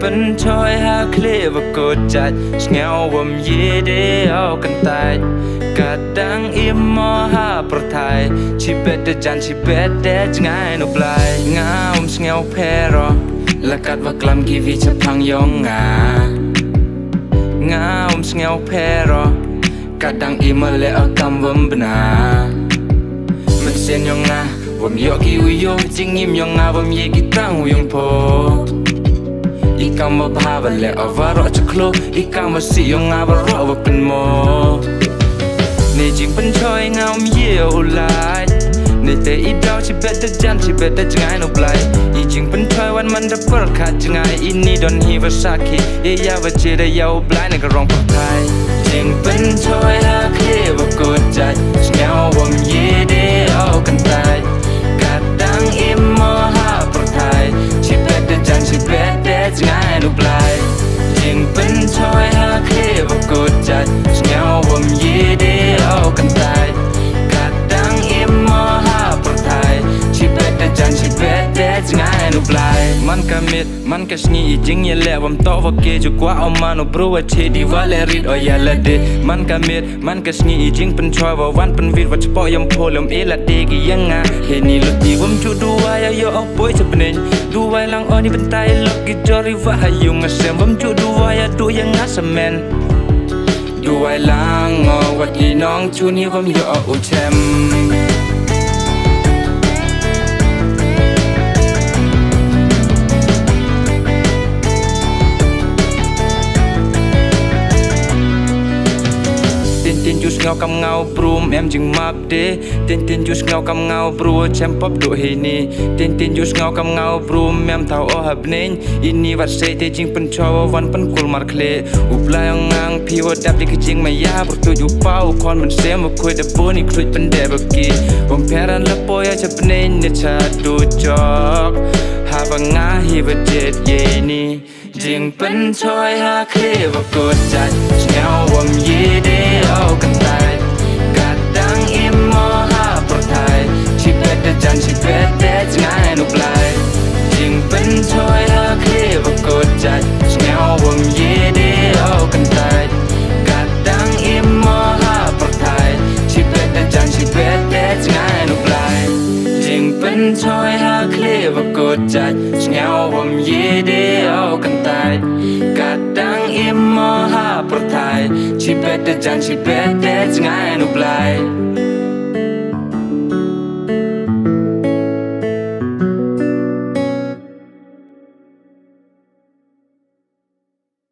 bên trôi ha khle và cột chặt nghèo vầm ye để ao cần tài cả đang im mò ha bờ thai chỉ biết để chan chỉ biết để ngay nộp lại ngao nghèo pero là cắt và làm kỳ vi chấp thằng yong ngao nghèo pero cả đang im mà lẽ ở cam vầm bنا mình xem yong vầm yo kỳ uy yo chính im yong vầm ye kỳ tang uyong po Ikaw mabhabale avaro chaklo Ikaw masiyong nga baro wapen mo Ni jing pen choi ngao mye ulai Ni te idao chi bete jan chi bete jangai no blai I jing pen choi wan man da perkat jangai Ini don hi vasaki Ye ya vache da yao blai na garong pakai Jing pen choi ha khe wakut jai Ngao wam ye de au kan tai Kadang imo ha pertai Chi bete jan chi bete ngay nụ lại chuyện bên trôi ha khe và cột chặt nghèo vầm ye để ao cần tài cả đang im mò ha bờ thai chỉ biết để chân chỉ biết để ngay nụ lại man cả sni chính như lẽ vầm to và kê cho quá ông mà nó bro và che đi và lẽ rít ở nhà là để man cả sni chính bên trôi và van bên vịt và chụp yam phô làm é là để cái yang ngà hệ ni lụt đi vầm chu đu ai yo ao bôi chụp nên đu ai lang ở đi bên tay lụt cái jori và hayung ngasem vầm chu đu ai đu yang ngasemen đu ai lang ngò vật gì nong chu ni vầm yo au chem ngao cầm ngao prum em chừng map de tin jus ngao cầm ngao pru chem pop do hini tin jus ngao cầm ngao prum em thao o hab nen ini wat se te jing pen chaw wan pen kul mar khle uplai ngang pi wo dap dik jing ma ya por tu ju pau kon man sem khoi de boni khruj pen de baki bom peran la poya chap nen ne cha du chok ha va nga hi va jet ye ni jing pen choi ha khle va ko chat ngao wam ye de au kan tai kadang im mo ha por thai chi bet de jan chi bet de ngay nụ lại jing pen choi ha khle va ko chat ngao wam ye de au kan tai kadang im mo ha por thai chi bet de jan chi bet de ngay nụ lại jing pen choi ha khle va ko chat ngao wam ye de au kan tai kadang im mo ha por thai chi bet de jan chi bet de ngay nụ lại